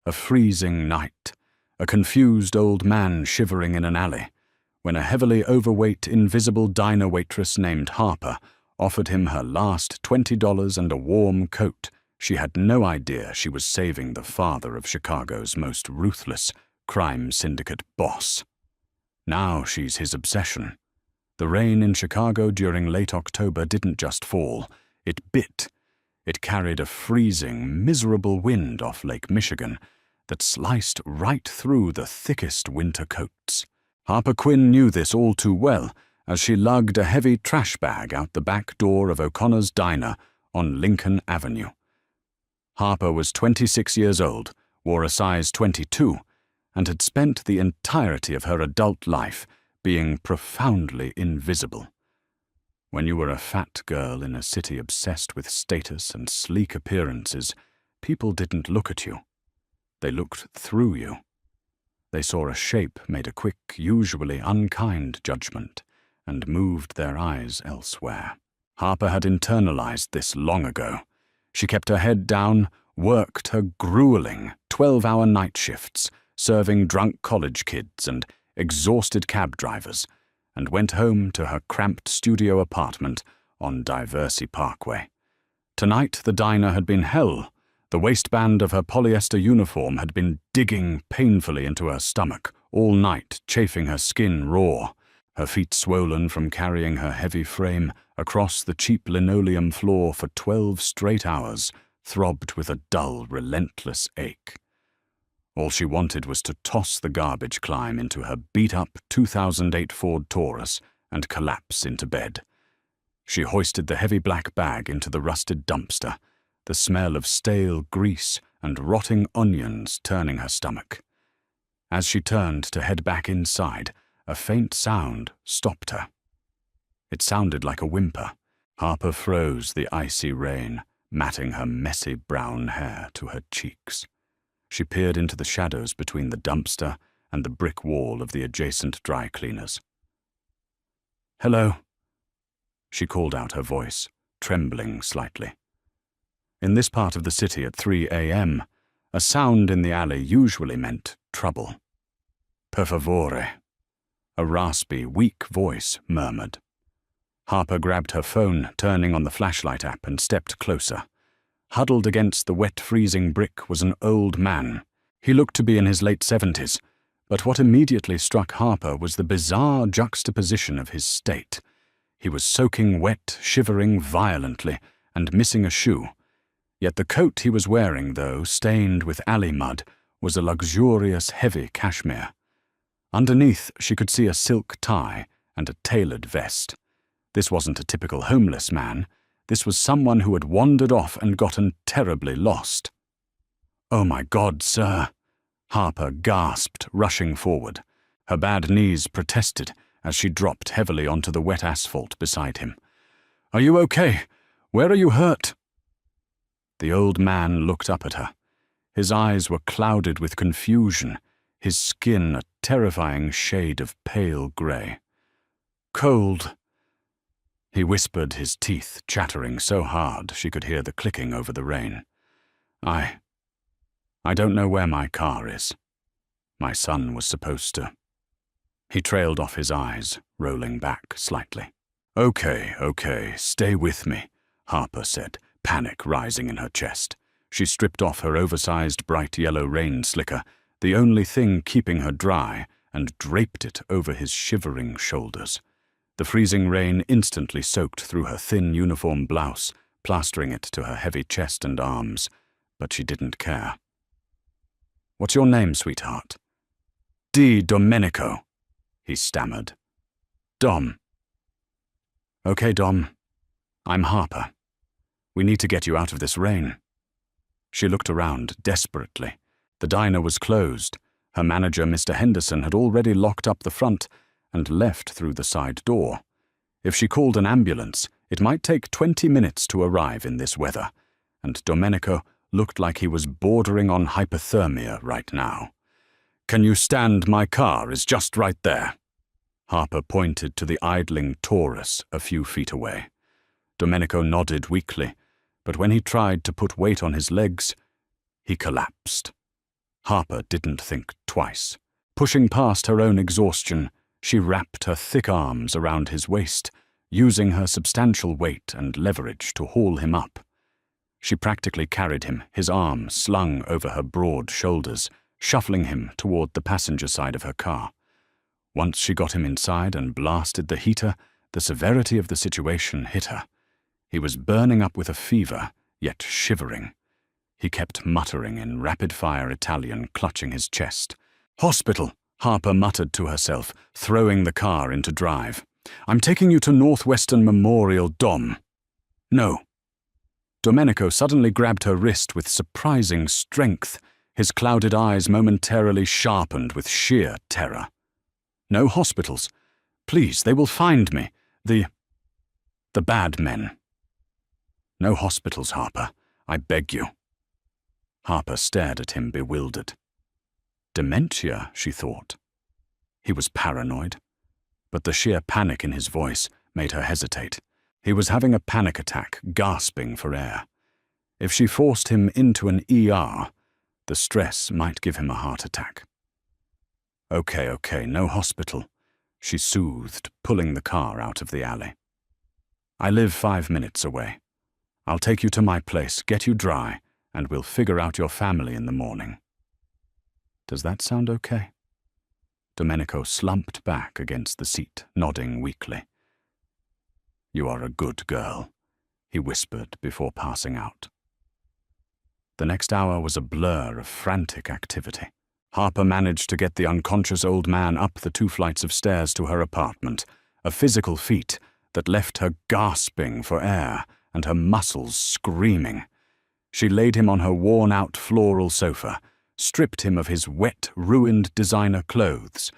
A freezing night, a confused old man shivering in an alley, when a heavily overweight invisible diner waitress named Harper offered him her last $20 and a warm coat. She had no idea she was saving the father of Chicago's most ruthless crime syndicate boss. Now she's his obsession. The rain in Chicago during late October didn't just fall, it bit. It carried a freezing, miserable wind off Lake Michigan that sliced right through the thickest winter coats. Harper Quinn knew this all too well as she lugged a heavy trash bag out the back door of O'Connor's Diner on Lincoln Avenue. Harper was 26 years old, wore a size 22, and had spent the entirety of her adult life being profoundly invisible. When you were a fat girl in a city obsessed with status and sleek appearances, people didn't look at you. They looked through you. They saw a shape, made a quick, usually unkind judgment, and moved their eyes elsewhere. Harper had internalized this long ago. She kept her head down, worked her grueling 12-hour night shifts, serving drunk college kids and exhausted cab drivers, and went home to her cramped studio apartment on Diversey Parkway. Tonight the diner had been hell. The waistband of her polyester uniform had been digging painfully into her stomach all night, chafing her skin raw. Her feet swollen from carrying her heavy frame across the cheap linoleum floor for 12 straight hours, throbbed with a dull, relentless ache. All she wanted was to toss the garbage climb into her beat-up 2008 Ford Taurus and collapse into bed. She hoisted the heavy black bag into the rusted dumpster, the smell of stale grease and rotting onions turning her stomach. As she turned to head back inside, a faint sound stopped her. It sounded like a whimper. Harper froze the icy rain, matting her messy brown hair to her cheeks. She peered into the shadows between the dumpster and the brick wall of the adjacent dry cleaners. "Hello," she called out, her voice trembling slightly. In this part of the city at 3 a.m., a sound in the alley usually meant trouble. "Per favore," a raspy, weak voice murmured. Harper grabbed her phone, turning on the flashlight app, and stepped closer. Huddled against the wet, freezing brick was an old man. He looked to be in his late 70s, but what immediately struck Harper was the bizarre juxtaposition of his state. He was soaking wet, shivering violently, and missing a shoe. Yet the coat he was wearing, though stained with alley mud, was a luxurious, heavy cashmere. Underneath, she could see a silk tie and a tailored vest. This wasn't a typical homeless man. This was someone who had wandered off and gotten terribly lost. "Oh my God, sir," Harper gasped, rushing forward. Her bad knees protested as she dropped heavily onto the wet asphalt beside him. "Are you okay? Where are you hurt?" The old man looked up at her. His eyes were clouded with confusion, his skin a terrifying shade of pale grey. "Cold," he whispered, his teeth chattering so hard she could hear the clicking over the rain. I don't know where my car is. My son was supposed to." He trailed off his eyes, rolling back slightly. Okay, stay with me," Harper said, panic rising in her chest. She stripped off her oversized bright yellow rain slicker, the only thing keeping her dry, and draped it over his shivering shoulders. The freezing rain instantly soaked through her thin uniform blouse, plastering it to her heavy chest and arms, but she didn't care. "What's your name, sweetheart?" "Domenico," he stammered. "Dom." "Okay, Dom. I'm Harper. We need to get you out of this rain." She looked around desperately. The diner was closed. Her manager, Mr. Henderson, had already locked up the front and left through the side door. If she called an ambulance, it might take 20 minutes to arrive in this weather, and Domenico looked like he was bordering on hypothermia right now. "Can you stand? My car is just right there." Harper pointed to the idling Taurus a few feet away. Domenico nodded weakly, but when he tried to put weight on his legs, he collapsed. Harper didn't think twice. Pushing past her own exhaustion, she wrapped her thick arms around his waist, using her substantial weight and leverage to haul him up. She practically carried him, his arms slung over her broad shoulders, shuffling him toward the passenger side of her car. Once she got him inside and blasted the heater, the severity of the situation hit her. He was burning up with a fever, yet shivering. He kept muttering in rapid-fire Italian, clutching his chest. "Hospital," Harper muttered to herself, throwing the car into drive. "I'm taking you to Northwestern Memorial Dom." "No." Domenico suddenly grabbed her wrist with surprising strength, his clouded eyes momentarily sharpened with sheer terror. "No hospitals. Please, they will find me. The bad men." "No hospitals, Harper. I beg you." Harper stared at him bewildered. Dementia, she thought. He was paranoid, but the sheer panic in his voice made her hesitate. He was having a panic attack, gasping for air. If she forced him into an ER, the stress might give him a heart attack. Okay, no hospital," she soothed, pulling the car out of the alley. "I live 5 minutes away. I'll take you to my place, get you dry, and we'll figure out your family in the morning. Does that sound okay?" Domenico slumped back against the seat, nodding weakly. "You are a good girl," he whispered before passing out. The next hour was a blur of frantic activity. Harper managed to get the unconscious old man up the 2 flights of stairs to her apartment, a physical feat that left her gasping for air and her muscles screaming. She laid him on her worn-out floral sofa, stripped him of his wet, ruined designer clothes,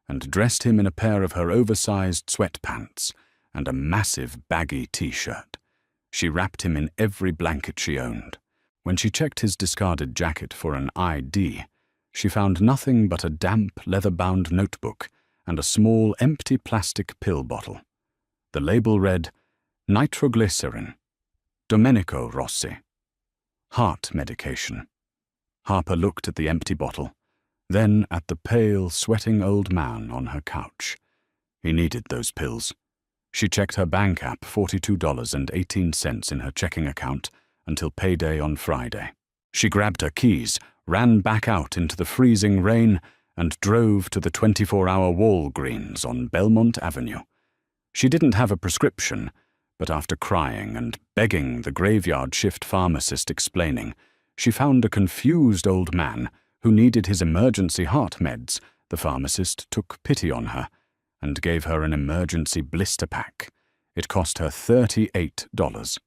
and dressed him in a pair of her oversized sweatpants and a massive baggy t-shirt. She wrapped him in every blanket she owned. When she checked his discarded jacket for an ID, she found nothing but a damp, leather-bound notebook and a small, empty plastic pill bottle. The label read, "Nitroglycerin, Domenico Rossi, heart medication." Harper looked at the empty bottle, then at the pale, sweating old man on her couch. He needed those pills. She checked her bank app, $42.18 in her checking account, until payday on Friday. She grabbed her keys, ran back out into the freezing rain, and drove to the 24-hour Walgreens on Belmont Avenue. She didn't have a prescription, but after crying and begging the graveyard shift pharmacist explaining, she found a confused old man who needed his emergency heart meds. The pharmacist took pity on her and gave her an emergency blister pack. It cost her $38.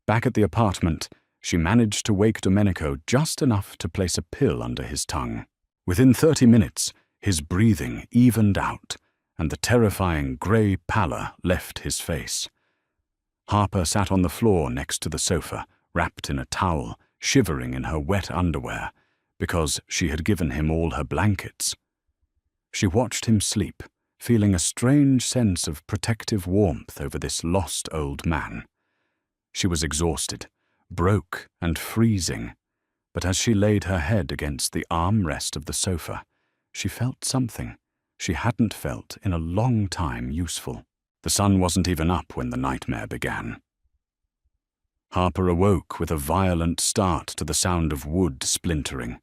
Back at the apartment, she managed to wake Domenico just enough to place a pill under his tongue. Within 30 minutes, his breathing evened out, and the terrifying grey pallor left his face. Harper sat on the floor next to the sofa, wrapped in a towel, shivering in her wet underwear, because she had given him all her blankets. She watched him sleep, feeling a strange sense of protective warmth over this lost old man. She was exhausted, broke and freezing, but as she laid her head against the armrest of the sofa, she felt something she hadn't felt in a long time useful. The sun wasn't even up when the nightmare began. Harper awoke with a violent start to the sound of wood splintering.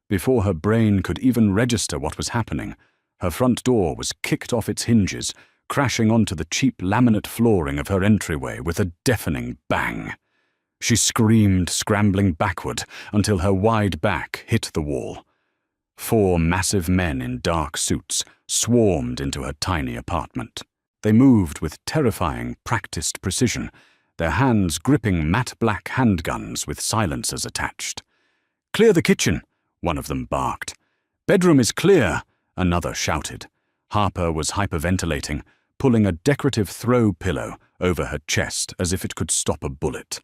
Before her brain could even register what was happening, her front door was kicked off its hinges, crashing onto the cheap laminate flooring of her entryway with a deafening bang. She screamed, scrambling backward until her wide back hit the wall. 4 massive men in dark suits swarmed into her tiny apartment. They moved with terrifying, practiced precision, their hands gripping matte black handguns with silencers attached. "Clear the kitchen," one of them barked. "Bedroom is clear," another shouted. Harper was hyperventilating, pulling a decorative throw pillow over her chest as if it could stop a bullet.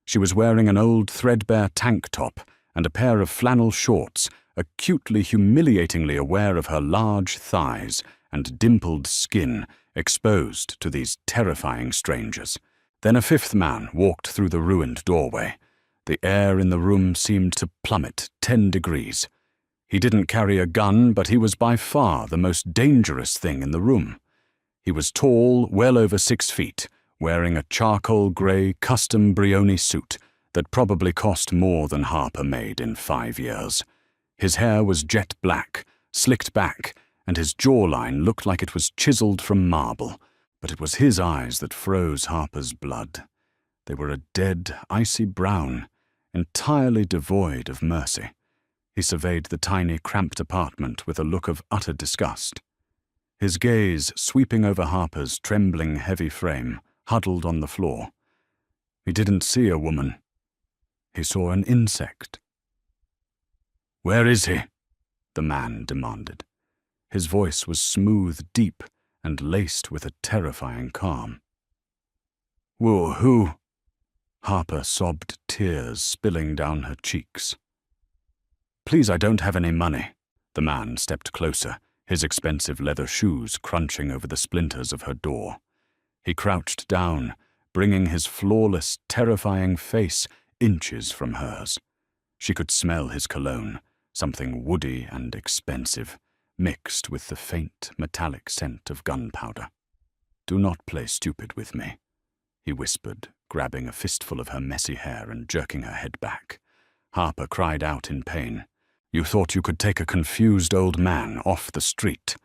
She was wearing an old threadbare tank top and a pair of flannel shorts, acutely humiliatingly aware of her large thighs and dimpled skin exposed to these terrifying strangers. Then a 5th man walked through the ruined doorway. The air in the room seemed to plummet 10 degrees. He didn't carry a gun, but he was by far the most dangerous thing in the room. He was tall, well over 6 feet, wearing a charcoal grey custom Brioni suit that probably cost more than Harper made in 5 years. His hair was jet black, slicked back, and his jawline looked like it was chiseled from marble, but it was his eyes that froze Harper's blood. They were a dead, icy brown, entirely devoid of mercy. He surveyed the tiny, cramped apartment with a look of utter disgust. His gaze sweeping over Harper's trembling, heavy frame, huddled on the floor. He didn't see a woman. He saw an insect. "Where is he?" the man demanded. His voice was smooth, deep, and laced with a terrifying calm. Who?" Harper sobbed, tears spilling down her cheeks. "Please, I don't have any money." The man stepped closer, his expensive leather shoes crunching over the splinters of her door. He crouched down, bringing his flawless, terrifying face inches from hers. She could smell his cologne, something woody and expensive, mixed with the faint, metallic scent of gunpowder. "Do not play stupid with me," he whispered, grabbing a fistful of her messy hair and jerking her head back. Harper cried out in pain. "You thought you could take a confused old man off the street,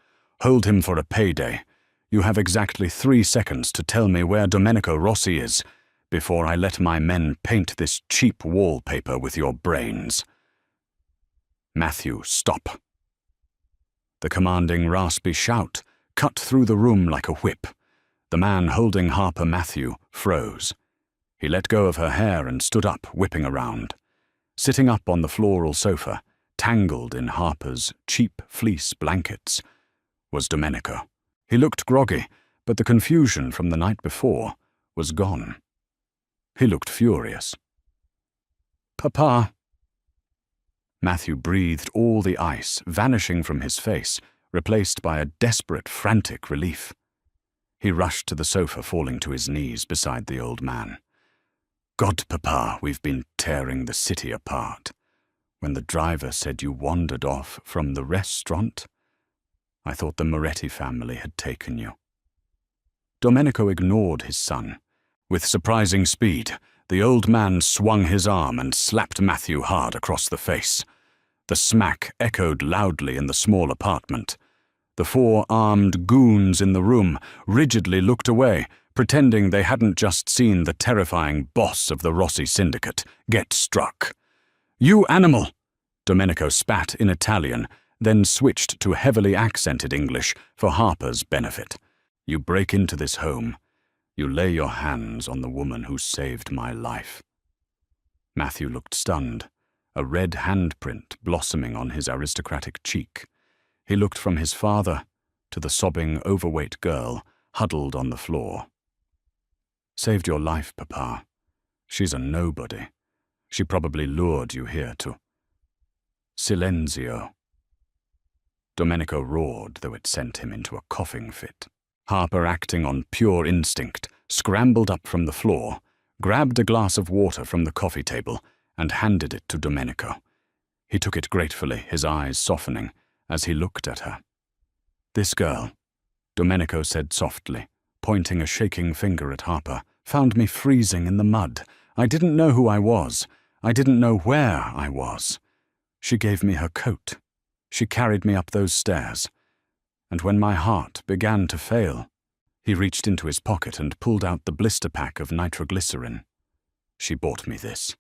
hold him for a payday. You have exactly 3 seconds to tell me where Domenico Rossi is, before I let my men paint this cheap wallpaper with your brains." "Matthew, stop." The commanding, raspy shout cut through the room like a whip. The man holding Harper Matthew froze. He let go of her hair and stood up, whipping around. Sitting up on the floral sofa, tangled in Harper's cheap fleece blankets, was Domenico. He looked groggy, but the confusion from the night before was gone. He looked furious. "Papa." Matthew breathed all the ice, vanishing from his face, replaced by a desperate, frantic relief. He rushed to the sofa, falling to his knees beside the old man. "God, Papa, we've been tearing the city apart. When the driver said you wandered off from the restaurant, I thought the Moretti family had taken you." Domenico ignored his son. With surprising speed, the old man swung his arm and slapped Matthew hard across the face. The smack echoed loudly in the small apartment. The 4 armed goons in the room rigidly looked away, pretending they hadn't just seen the terrifying boss of the Rossi syndicate get struck. "You animal!" Domenico spat in Italian, then switched to heavily accented English for Harper's benefit. "You break into this home. You lay your hands on the woman who saved my life." Matthew looked stunned, a red handprint blossoming on his aristocratic cheek. He looked from his father to the sobbing, overweight girl huddled on the floor. "Saved your life, Papa. She's a nobody. She probably lured you here to—" "Silenzio." Domenico roared, though it sent him into a coughing fit. Harper, acting on pure instinct, scrambled up from the floor, grabbed a glass of water from the coffee table, and handed it to Domenico. He took it gratefully, his eyes softening, as he looked at her. "This girl," Domenico said softly, pointing a shaking finger at Harper, "found me freezing in the mud. I didn't know who I was. I didn't know where I was. She gave me her coat. She carried me up those stairs. And when my heart began to fail," he reached into his pocket and pulled out the blister pack of nitroglycerin. "She bought me this.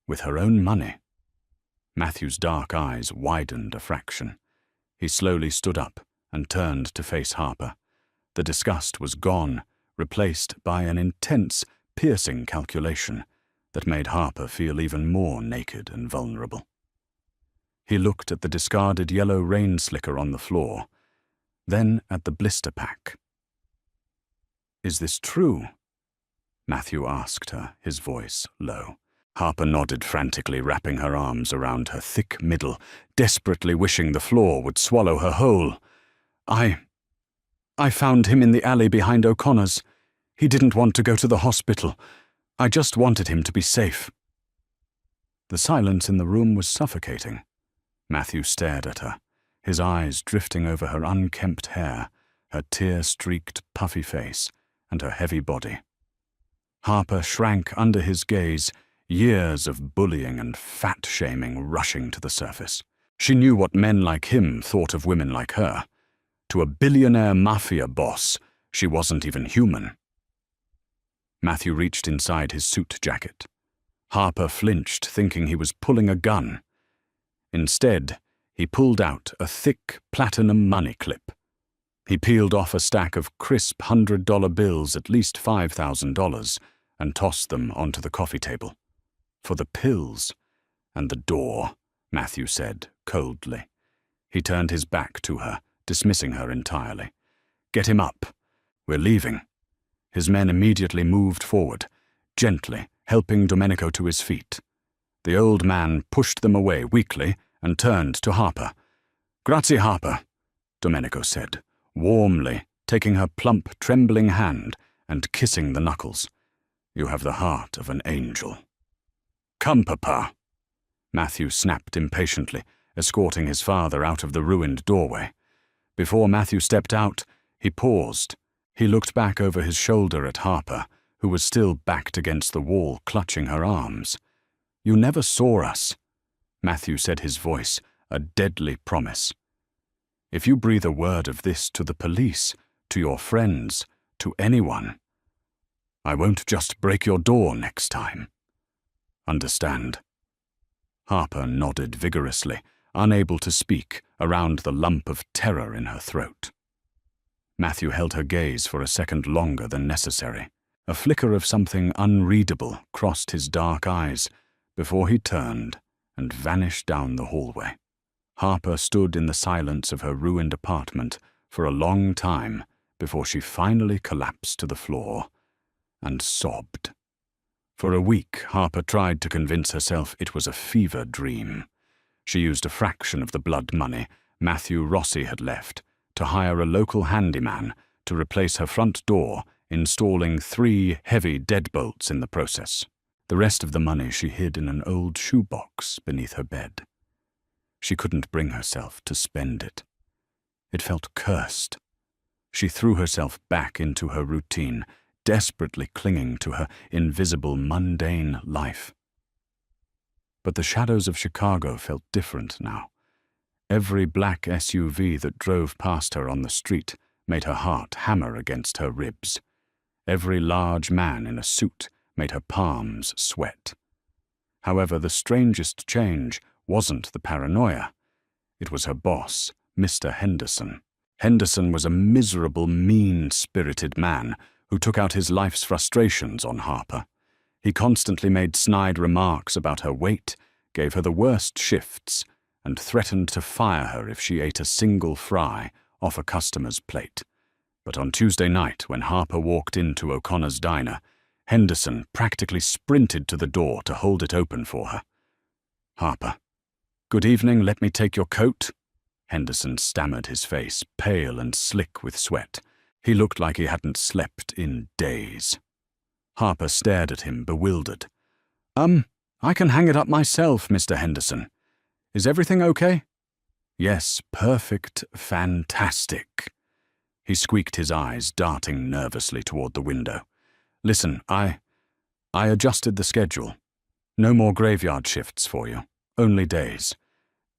With her own money." Matthew's dark eyes widened a fraction. He slowly stood up and turned to face Harper. The disgust was gone, replaced by an intense, piercing calculation that made Harper feel even more naked and vulnerable. He looked at the discarded yellow rain slicker on the floor, then at the blister pack. "Is this true?" Matthew asked her, his voice low. Harper nodded frantically, wrapping her arms around her thick middle, desperately wishing the floor would swallow her whole. I found him in the alley behind O'Connor's. He didn't want to go to the hospital. I just wanted him to be safe." The silence in the room was suffocating. Matthew stared at her, his eyes drifting over her unkempt hair, her tear-streaked, puffy face, and her heavy body. Harper shrank under his gaze, years of bullying and fat-shaming rushing to the surface. She knew what men like him thought of women like her. To a billionaire mafia boss, she wasn't even human. Matthew reached inside his suit jacket. Harper flinched, thinking he was pulling a gun. Instead, he pulled out a thick platinum money clip. He peeled off a stack of crisp $100 bills, at least $5,000, and tossed them onto the coffee table. For the pills and the door, Matthew said coldly. He turned his back to her, dismissing her entirely. Get him up. We're leaving. His men immediately moved forward, gently helping Domenico to his feet. The old man pushed them away weakly and turned to Harper. Grazie, Harper, Domenico said, warmly, taking her plump, trembling hand and kissing the knuckles. You have the heart of an angel. Come, Papa, Matthew snapped impatiently, escorting his father out of the ruined doorway. Before Matthew stepped out, he paused. He looked back over his shoulder at Harper, who was still backed against the wall, clutching her arms. You never saw us, Matthew said, his voice a deadly promise. If you breathe a word of this to the police, to your friends, to anyone, I won't just break your door next time. Understand? Harper nodded vigorously, unable to speak, around the lump of terror in her throat. Matthew held her gaze for a second longer than necessary. A flicker of something unreadable crossed his dark eyes before he turned and vanished down the hallway. Harper stood in the silence of her ruined apartment for a long time before she finally collapsed to the floor and sobbed. For a week, Harper tried to convince herself it was a fever dream. She used a fraction of the blood money Matthew Rossi had left to hire a local handyman to replace her front door, installing 3 heavy deadbolts in the process. The rest of the money she hid in an old shoebox beneath her bed. She couldn't bring herself to spend it. It felt cursed. She threw herself back into her routine, desperately clinging to her invisible, mundane life. But the shadows of Chicago felt different now. Every black SUV that drove past her on the street made her heart hammer against her ribs. Every large man in a suit made her palms sweat. However, the strangest change wasn't the paranoia. It was her boss, Mr. Henderson. Henderson was a miserable, mean-spirited man who took out his life's frustrations on Harper. He constantly made snide remarks about her weight, gave her the worst shifts, and threatened to fire her if she ate a single fry off a customer's plate. But on Tuesday night, when Harper walked into O'Connor's diner, Henderson practically sprinted to the door to hold it open for her. Harper, good evening, let me take your coat? Henderson stammered, his face pale and slick with sweat. He looked like he hadn't slept in days. Harper stared at him, bewildered. I can hang it up myself, Mr. Henderson. Is everything okay? Yes, perfect, fantastic. He squeaked, his eyes darting nervously toward the window. Listen, I adjusted the schedule. No more graveyard shifts for you, only days.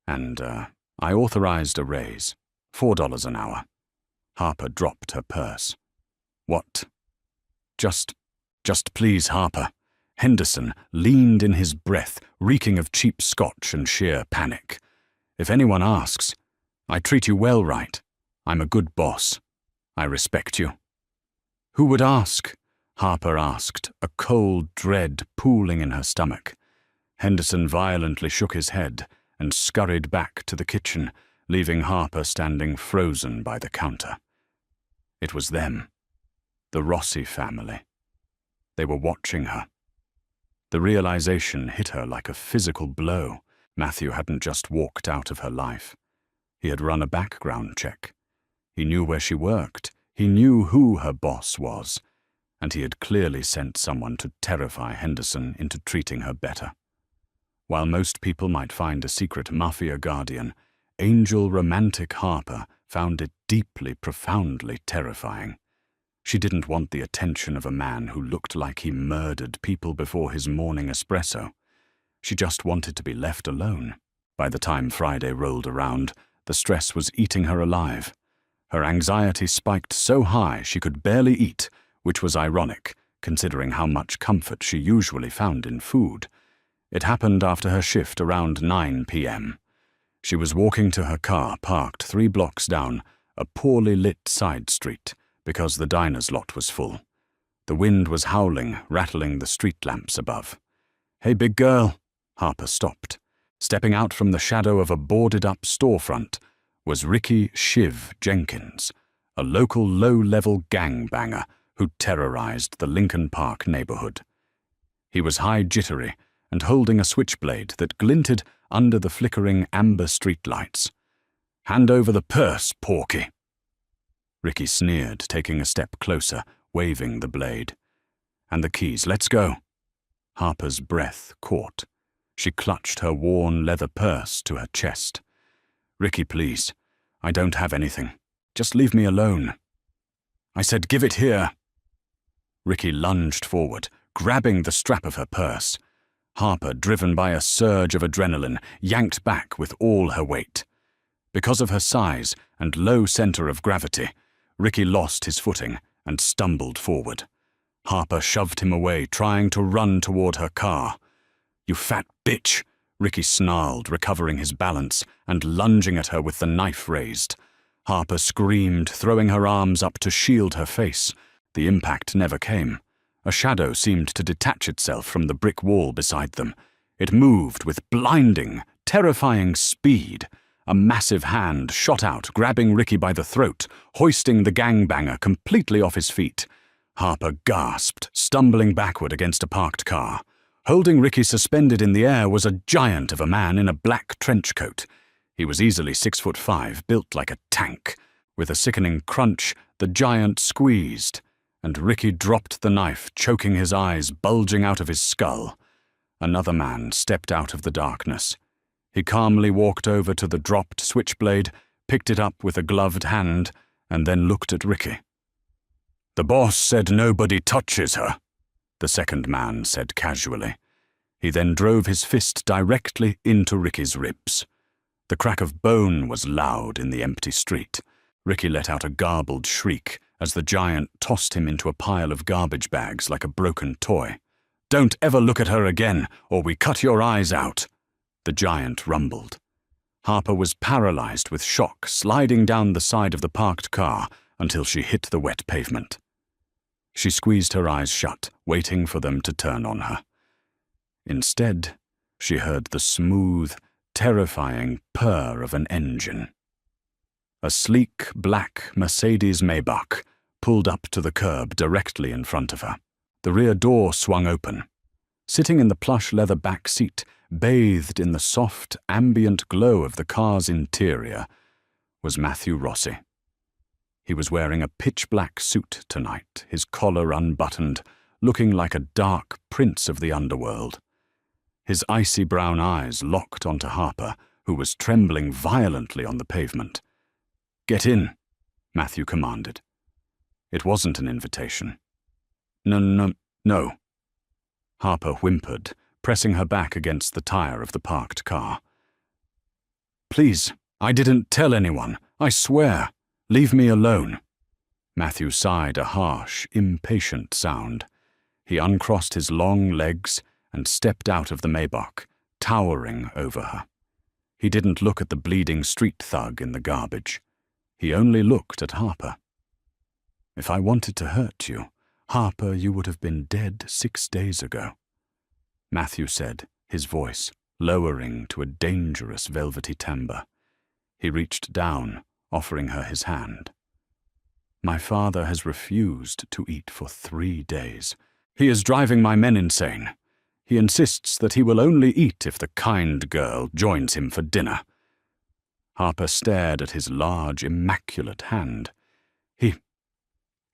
And, I authorized a raise, $4 an hour. Harper dropped her purse. What? Just please, Harper. Henderson leaned in his breath, reeking of cheap scotch and sheer panic. If anyone asks, I treat you well, right? I'm a good boss. I respect you. Who would ask? Harper asked, a cold dread pooling in her stomach. Henderson violently shook his head and scurried back to the kitchen, leaving Harper standing frozen by the counter. It was them, the Rossi family. They were watching her. The realization hit her like a physical blow. Matthew hadn't just walked out of her life. He had run a background check. He knew where she worked. He knew who her boss was. And he had clearly sent someone to terrify Henderson into treating her better. While most people might find a secret mafia guardian, angel romantic Harper found it deeply, profoundly terrifying. She didn't want the attention of a man who looked like he murdered people before his morning espresso. She just wanted to be left alone. By the time Friday rolled around, the stress was eating her alive. Her anxiety spiked so high she could barely eat, which was ironic, considering how much comfort she usually found in food. It happened after her shift around 9 p.m. She was walking to her car parked 3 blocks down a poorly lit side street because the diner's lot was full. The wind was howling, rattling the street lamps above. "Hey, big girl," Harper stopped. Stepping out from the shadow of a boarded-up storefront was Ricky "Shiv" Jenkins, a local low-level gangbanger who terrorized the Lincoln Park neighborhood. He was high-jittery and holding a switchblade that glinted under the flickering amber streetlights. "Hand over the purse, Porky." Ricky sneered, taking a step closer, waving the blade. "And the keys, let's go." Harper's breath caught. She clutched her worn leather purse to her chest. "Ricky, please. I don't have anything. Just leave me alone." "I said give it here." Ricky lunged forward, grabbing the strap of her purse. Harper, driven by a surge of adrenaline, yanked back with all her weight. Because of her size and low center of gravity, Ricky lost his footing and stumbled forward. Harper shoved him away, trying to run toward her car. "You fat bitch," Ricky snarled, recovering his balance and lunging at her with the knife raised. Harper screamed, throwing her arms up to shield her face. The impact never came. A shadow seemed to detach itself from the brick wall beside them. It moved with blinding, terrifying speed. A massive hand shot out, grabbing Ricky by the throat, hoisting the gangbanger completely off his feet. Harper gasped, stumbling backward against a parked car. Holding Ricky suspended in the air was a giant of a man in a black trench coat. He was easily 6'5", built like a tank. With a sickening crunch, the giant squeezed, and Ricky dropped the knife, choking his eyes bulging out of his skull. Another man stepped out of the darkness. He calmly walked over to the dropped switchblade, picked it up with a gloved hand, and then looked at Ricky. "The boss said nobody touches her," the second man said casually. He then drove his fist directly into Ricky's ribs. The crack of bone was loud in the empty street. Ricky let out a garbled shriek as the giant tossed him into a pile of garbage bags like a broken toy. "Don't ever look at her again, or we cut your eyes out," the giant rumbled. Harper was paralyzed with shock, sliding down the side of the parked car until she hit the wet pavement. She squeezed her eyes shut, waiting for them to turn on her. Instead, she heard the smooth, terrifying purr of an engine. A sleek, black Mercedes Maybach pulled up to the curb directly in front of her. The rear door swung open. Sitting in the plush leather back seat, bathed in the soft, ambient glow of the car's interior, was Matthew Rossi. He was wearing a pitch-black suit tonight, his collar unbuttoned, looking like a dark prince of the underworld. His icy brown eyes locked onto Harper, who was trembling violently on the pavement. "Get in," Matthew commanded. It wasn't an invitation. No. Harper whimpered, pressing her back against the tire of the parked car. "Please, I didn't tell anyone, I swear. Leave me alone." Matthew sighed a harsh, impatient sound. He uncrossed his long legs and stepped out of the Maybach, towering over her. He didn't look at the bleeding street thug in the garbage. He only looked at Harper. "If I wanted to hurt you, Harper, you would have been dead 6 days ago," Matthew said, his voice lowering to a dangerous velvety timbre. He reached down, offering her his hand. "My father has refused to eat for 3 days. He is driving my men insane. He insists that he will only eat if the kind girl joins him for dinner." Harper stared at his large, immaculate hand.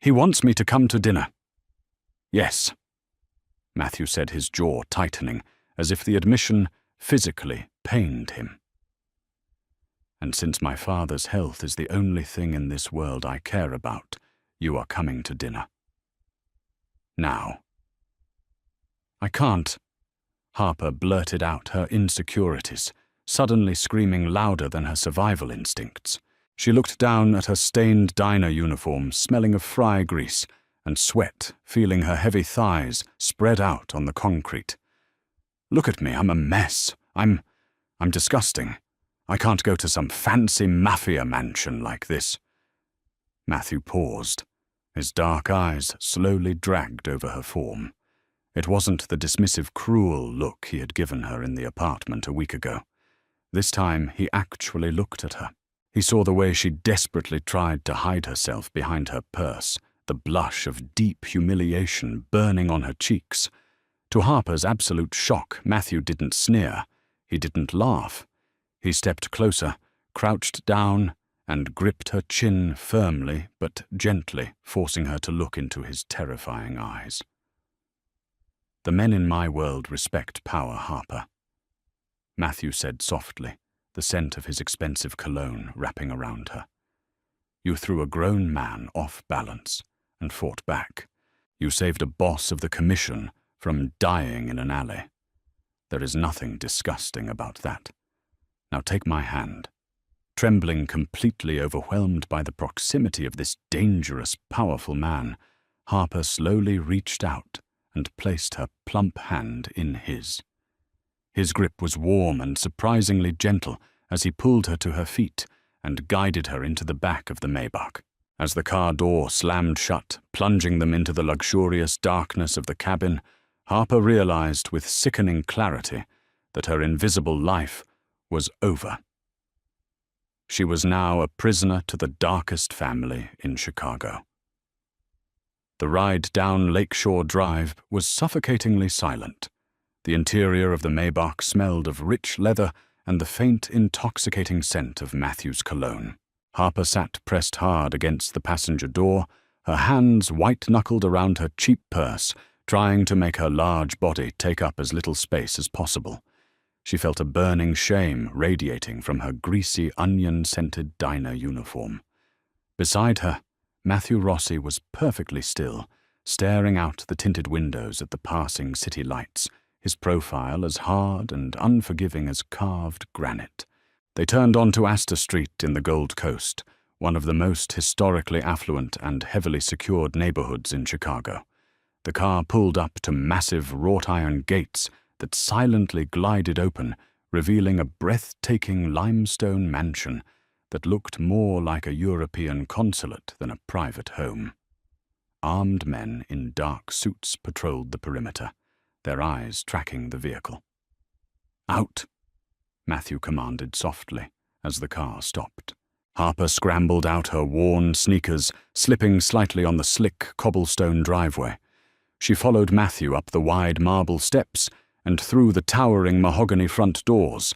He wants me to come to dinner." "Yes," Matthew said, his jaw tightening, as if the admission physically pained him. And since my father's health is the only thing in this world I care about, you are coming to dinner. Now. I can't. Harper blurted out her insecurities, suddenly screaming louder than her survival instincts. She looked down at her stained diner uniform, smelling of fry grease and sweat, feeling her heavy thighs spread out on the concrete. Look at me, I'm a mess. I'm disgusting. I can't go to some fancy mafia mansion like this. Matthew paused. His dark eyes slowly dragged over her form. It wasn't the dismissive, cruel look he had given her in the apartment a week ago. This time he actually looked at her. He saw the way she desperately tried to hide herself behind her purse, the blush of deep humiliation burning on her cheeks. To Harper's absolute shock, Matthew didn't sneer. He didn't laugh. He stepped closer, crouched down, and gripped her chin firmly but gently, forcing her to look into his terrifying eyes. The men in my world respect power, Harper, Matthew said softly, the scent of his expensive cologne wrapping around her. You threw a grown man off balance and fought back. You saved a boss of the commission from dying in an alley. There is nothing disgusting about that. Now take my hand. Trembling, completely overwhelmed by the proximity of this dangerous, powerful man, Harper slowly reached out and placed her plump hand in his. His grip was warm and surprisingly gentle as he pulled her to her feet and guided her into the back of the Maybach. As the car door slammed shut, plunging them into the luxurious darkness of the cabin, Harper realized with sickening clarity that her invisible life was over. She was now a prisoner to the darkest family in Chicago. The ride down Lakeshore Drive was suffocatingly silent. The interior of the Maybach smelled of rich leather and the faint, intoxicating scent of Matthew's cologne. Harper sat pressed hard against the passenger door, her hands white-knuckled around her cheap purse, trying to make her large body take up as little space as possible. She felt a burning shame radiating from her greasy, onion-scented diner uniform. Beside her, Matthew Rossi was perfectly still, staring out the tinted windows at the passing city lights, his profile as hard and unforgiving as carved granite. They turned onto Astor Street in the Gold Coast, one of the most historically affluent and heavily secured neighborhoods in Chicago. The car pulled up to massive wrought-iron gates that silently glided open, revealing a breathtaking limestone mansion that looked more like a European consulate than a private home. Armed men in dark suits patrolled the perimeter, their eyes tracking the vehicle. "Out!" Matthew commanded softly as the car stopped. Harper scrambled out her worn sneakers, slipping slightly on the slick cobblestone driveway. She followed Matthew up the wide marble steps and through the towering mahogany front doors.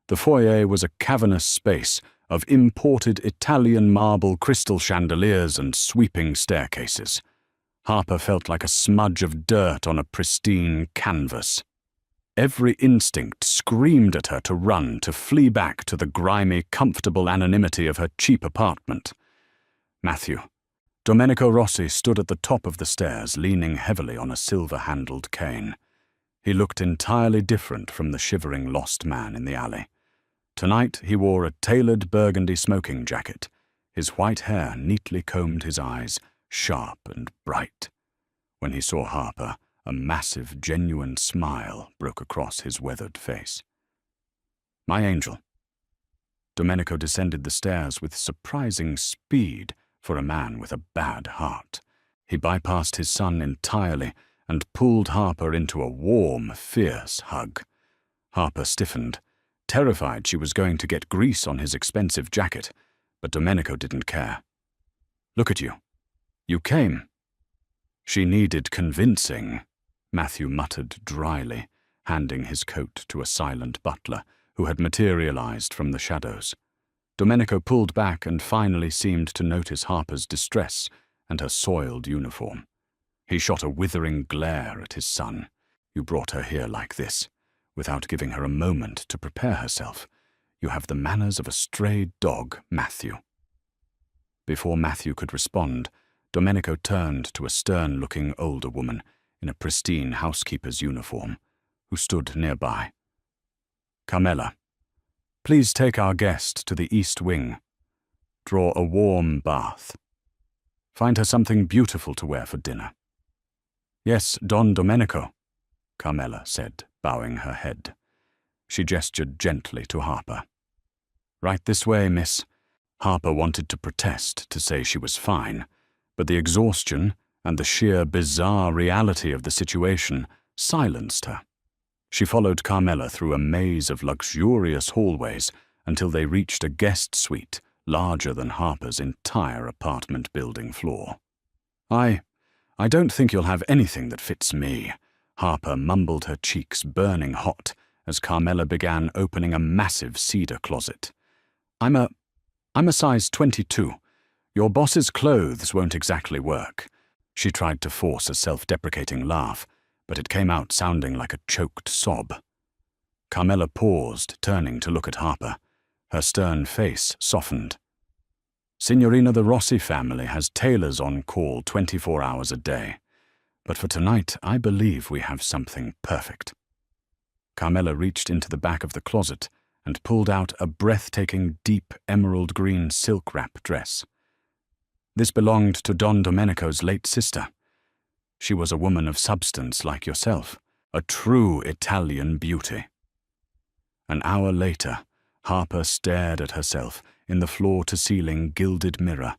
The foyer was a cavernous space of imported Italian marble crystal chandeliers and sweeping staircases. Harper felt like a smudge of dirt on a pristine canvas. Every instinct screamed at her to run, to flee back to the grimy, comfortable anonymity of her cheap apartment. Matthew. Domenico Rossi stood at the top of the stairs, leaning heavily on a silver-handled cane. He looked entirely different from the shivering lost man in the alley. Tonight he wore a tailored burgundy smoking jacket. His white hair neatly combed his eyes, sharp and bright. When he saw Harper, a massive, genuine smile broke across his weathered face. "My angel." Domenico descended the stairs with surprising speed for a man with a bad heart. He bypassed his son entirely and pulled Harper into a warm, fierce hug. Harper stiffened, terrified she was going to get grease on his expensive jacket, but Domenico didn't care. "Look at you. You came." "She needed convincing," Matthew muttered dryly, handing his coat to a silent butler who had materialized from the shadows. Domenico pulled back and finally seemed to notice Harper's distress and her soiled uniform. He shot a withering glare at his son. "You brought her here like this. without giving her a moment to prepare herself. "You have the manners of a stray dog, Matthew." Before Matthew could respond, Domenico turned to a stern-looking older woman in a pristine housekeeper's uniform, who stood nearby. "Carmela, please take our guest to the East Wing. Draw a warm bath. Find her something beautiful to wear for dinner." "Yes, Don Domenico," Carmela said, bowing her head. She gestured gently to Harper. "Right this way, miss." Harper wanted to protest, to say she was fine, but the exhaustion and the sheer bizarre reality of the situation silenced her. She followed Carmela through a maze of luxurious hallways until they reached a guest suite larger than Harper's entire apartment building floor. I don't think you'll have anything that fits me," Harper mumbled, her cheeks burning hot as Carmela began opening a massive cedar closet. I'm a size 22. Your boss's clothes won't exactly work." She tried to force a self-deprecating laugh, but it came out sounding like a choked sob. Carmela paused, turning to look at Harper. Her stern face softened. "Signorina, the Rossi family has tailors on call 24 hours a day. But for tonight, I believe we have something perfect." Carmela reached into the back of the closet and pulled out a breathtaking deep emerald green silk wrap dress. This belonged to Don Domenico's late sister. She was a woman of substance like yourself, a true Italian beauty. An hour later, Harper stared at herself in the floor-to-ceiling gilded mirror.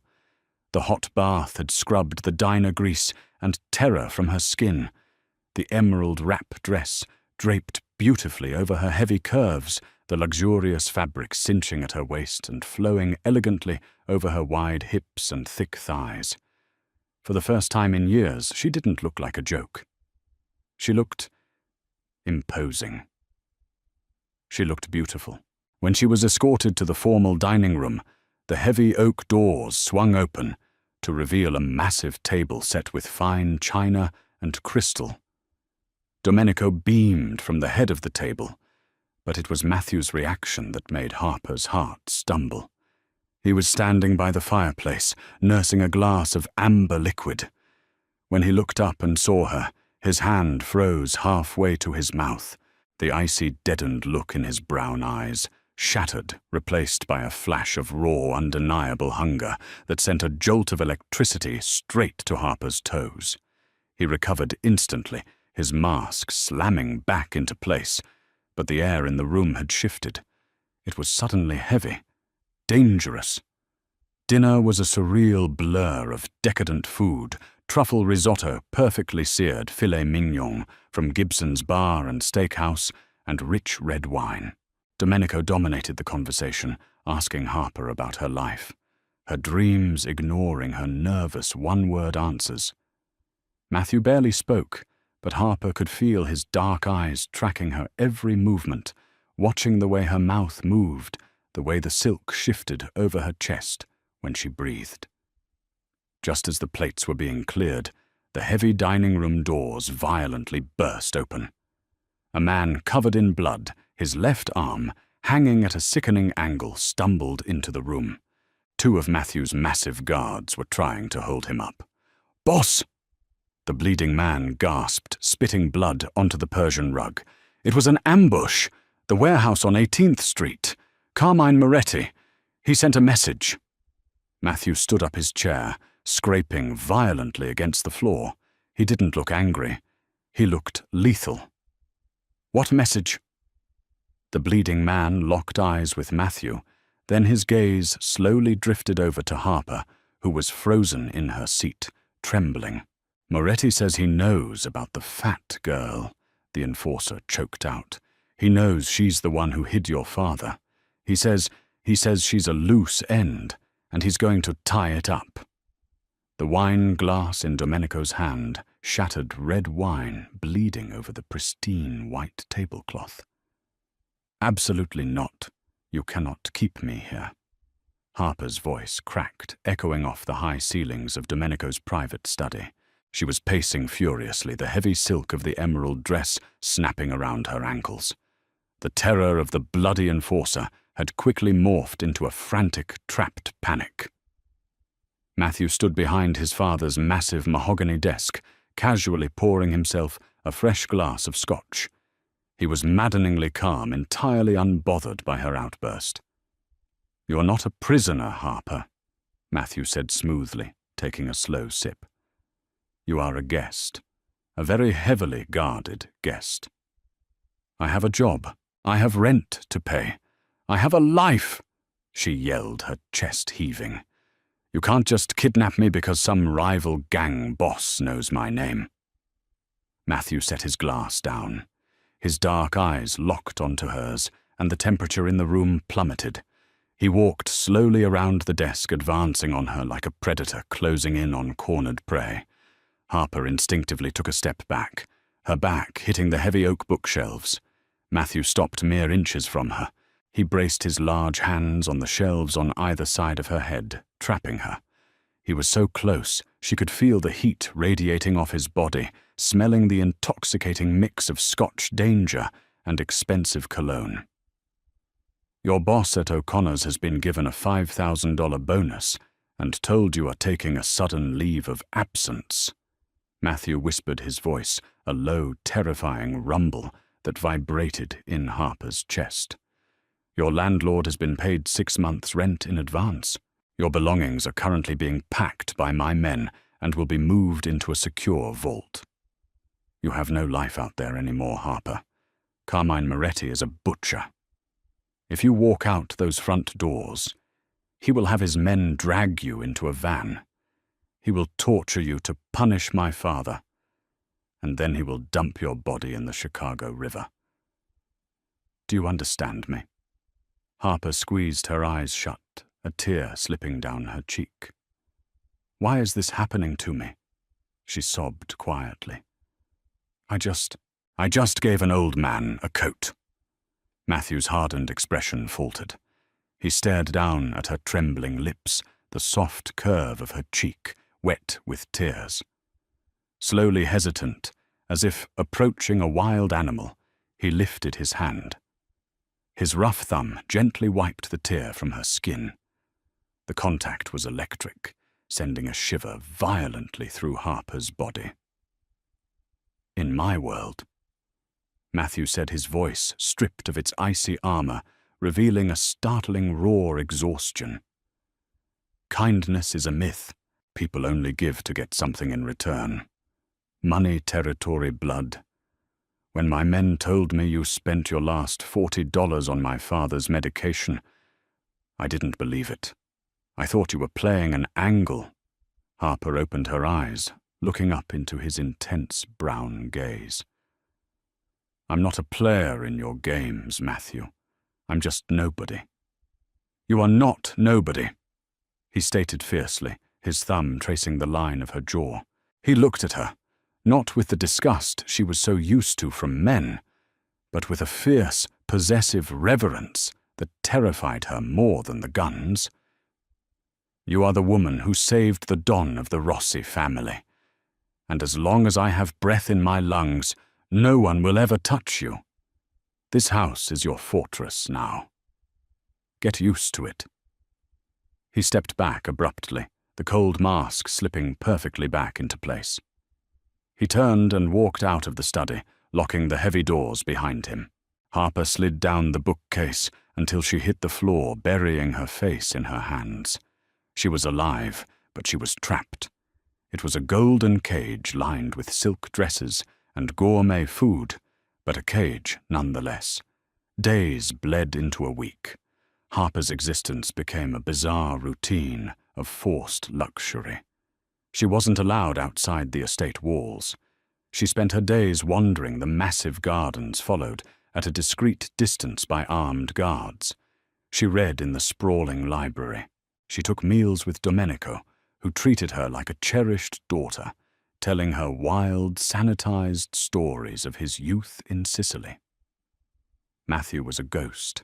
The hot bath had scrubbed the diner grease and terror from her skin. The emerald wrap dress draped beautifully over her heavy curves, the luxurious fabric cinching at her waist and flowing elegantly over her wide hips and thick thighs. For the first time in years, she didn't look like a joke. She looked imposing. She looked beautiful. When she was escorted to the formal dining room, the heavy oak doors swung open to reveal a massive table set with fine china and crystal. Domenico beamed from the head of the table, but it was Matthew's reaction that made Harper's heart stumble. He was standing by the fireplace, nursing a glass of amber liquid. When he looked up and saw her, his hand froze halfway to his mouth, the icy, deadened look in his brown eyes shattered, replaced by a flash of raw, undeniable hunger that sent a jolt of electricity straight to Harper's toes. He recovered instantly, his mask slamming back into place, but the air in the room had shifted. It was suddenly heavy, dangerous. Dinner was a surreal blur of decadent food, truffle risotto, perfectly seared filet mignon from Gibson's Bar and Steakhouse, and rich red wine. Domenico dominated the conversation, asking Harper about her life, her dreams ignoring her nervous one-word answers. Matthew barely spoke, but Harper could feel his dark eyes tracking her every movement, watching the way her mouth moved, the way the silk shifted over her chest when she breathed. Just as the plates were being cleared, the heavy dining room doors violently burst open. A man covered in blood, his left arm hanging at a sickening angle, stumbled into the room. Two of Matthew's massive guards were trying to hold him up. "Boss!" The bleeding man gasped, spitting blood onto the Persian rug. "It was an ambush. The warehouse on 18th Street. Carmine Moretti. He sent a message." Matthew stood up his chair, scraping violently against the floor. He didn't look angry. He looked lethal. "What message?" The bleeding man locked eyes with Matthew, then his gaze slowly drifted over to Harper, who was frozen in her seat, trembling. "Moretti says he knows about the fat girl," the enforcer choked out. "He knows she's the one who hid your father. He says she's a loose end, and he's going to tie it up." The wine glass in Domenico's hand shattered red wine bleeding over the pristine white tablecloth. "Absolutely not. You cannot keep me here." Harper's voice cracked, echoing off the high ceilings of Domenico's private study. She was pacing furiously, the heavy silk of the emerald dress snapping around her ankles. The terror of the bloody enforcer had quickly morphed into a frantic, trapped panic. Matthew stood behind his father's massive mahogany desk, casually pouring himself a fresh glass of scotch. He was maddeningly calm, entirely unbothered by her outburst. "You're not a prisoner, Harper," Matthew said smoothly, taking a slow sip. "You are a guest, a very heavily guarded guest. I have a job. I have rent to pay. I have a life," she yelled, her chest heaving. "You can't just kidnap me because some rival gang boss knows my name." Matthew set his glass down. His dark eyes locked onto hers, and the temperature in the room plummeted. He walked slowly around the desk, advancing on her like a predator closing in on cornered prey. Harper instinctively took a step back, her back hitting the heavy oak bookshelves. Matthew stopped mere inches from her. He braced his large hands on the shelves on either side of her head, trapping her. He was so close, she could feel the heat radiating off his body, smelling the intoxicating mix of Scotch danger and expensive cologne. "Your boss at O'Connor's has been given a $5,000 bonus and told you are taking a sudden leave of absence." Matthew whispered, his voice a low, terrifying rumble that vibrated in Harper's chest. "Your landlord has been paid 6 months' rent in advance. Your belongings are currently being packed by my men and will be moved into a secure vault. You have no life out there anymore, Harper. Carmine Moretti is a butcher. If you walk out those front doors, he will have his men drag you into a van. He will torture you to punish my father, and then he will dump your body in the Chicago River. Do you understand me?" Harper squeezed her eyes shut, a tear slipping down her cheek. "Why is this happening to me?" she sobbed quietly. I just gave an old man a coat." Matthew's hardened expression faltered. He stared down at her trembling lips, the soft curve of her cheek wet with tears. Slowly hesitant, as if approaching a wild animal, he lifted his hand. His rough thumb gently wiped the tear from her skin. The contact was electric, sending a shiver violently through Harper's body. "In my world," Matthew said, his voice stripped of its icy armor, revealing a startling raw exhaustion. "Kindness is a myth. People only give to get something in return. Money, territory, blood. When my men told me you spent your last $40 on my father's medication, I didn't believe it. I thought you were playing an angle." Harper opened her eyes, looking up into his intense brown gaze. "I'm not a player in your games, Matthew. I'm just nobody." "You are not nobody," he stated fiercely, his thumb tracing the line of her jaw. He looked at her, not with the disgust she was so used to from men, but with a fierce, possessive reverence that terrified her more than the guns. "You are the woman who saved the Don of the Rossi family, and as long as I have breath in my lungs, no one will ever touch you. This house is your fortress now. Get used to it." He stepped back abruptly, the cold mask slipping perfectly back into place. He turned and walked out of the study, locking the heavy doors behind him. Harper slid down the bookcase until she hit the floor, burying her face in her hands. She was alive, but she was trapped. It was a golden cage lined with silk dresses and gourmet food, but a cage nonetheless. Days bled into a week. Harper's existence became a bizarre routine of forced luxury. She wasn't allowed outside the estate walls. She spent her days wandering the massive gardens, followed at a discreet distance by armed guards. She read in the sprawling library. She took meals with Domenico, who treated her like a cherished daughter, telling her wild, sanitized stories of his youth in Sicily. Matthew was a ghost.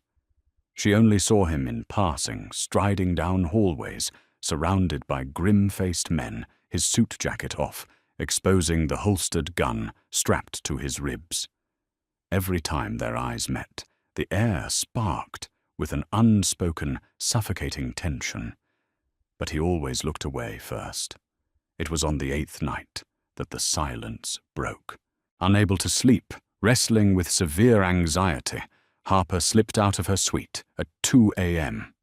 She only saw him in passing, striding down hallways, surrounded by grim-faced men, his suit jacket off, exposing the holstered gun strapped to his ribs. Every time their eyes met, The air sparked with an unspoken, suffocating tension. But he always looked away first. It was on the 8th night that the silence broke. Unable to sleep, wrestling with severe anxiety, Harper slipped out of her suite at 2 a.m.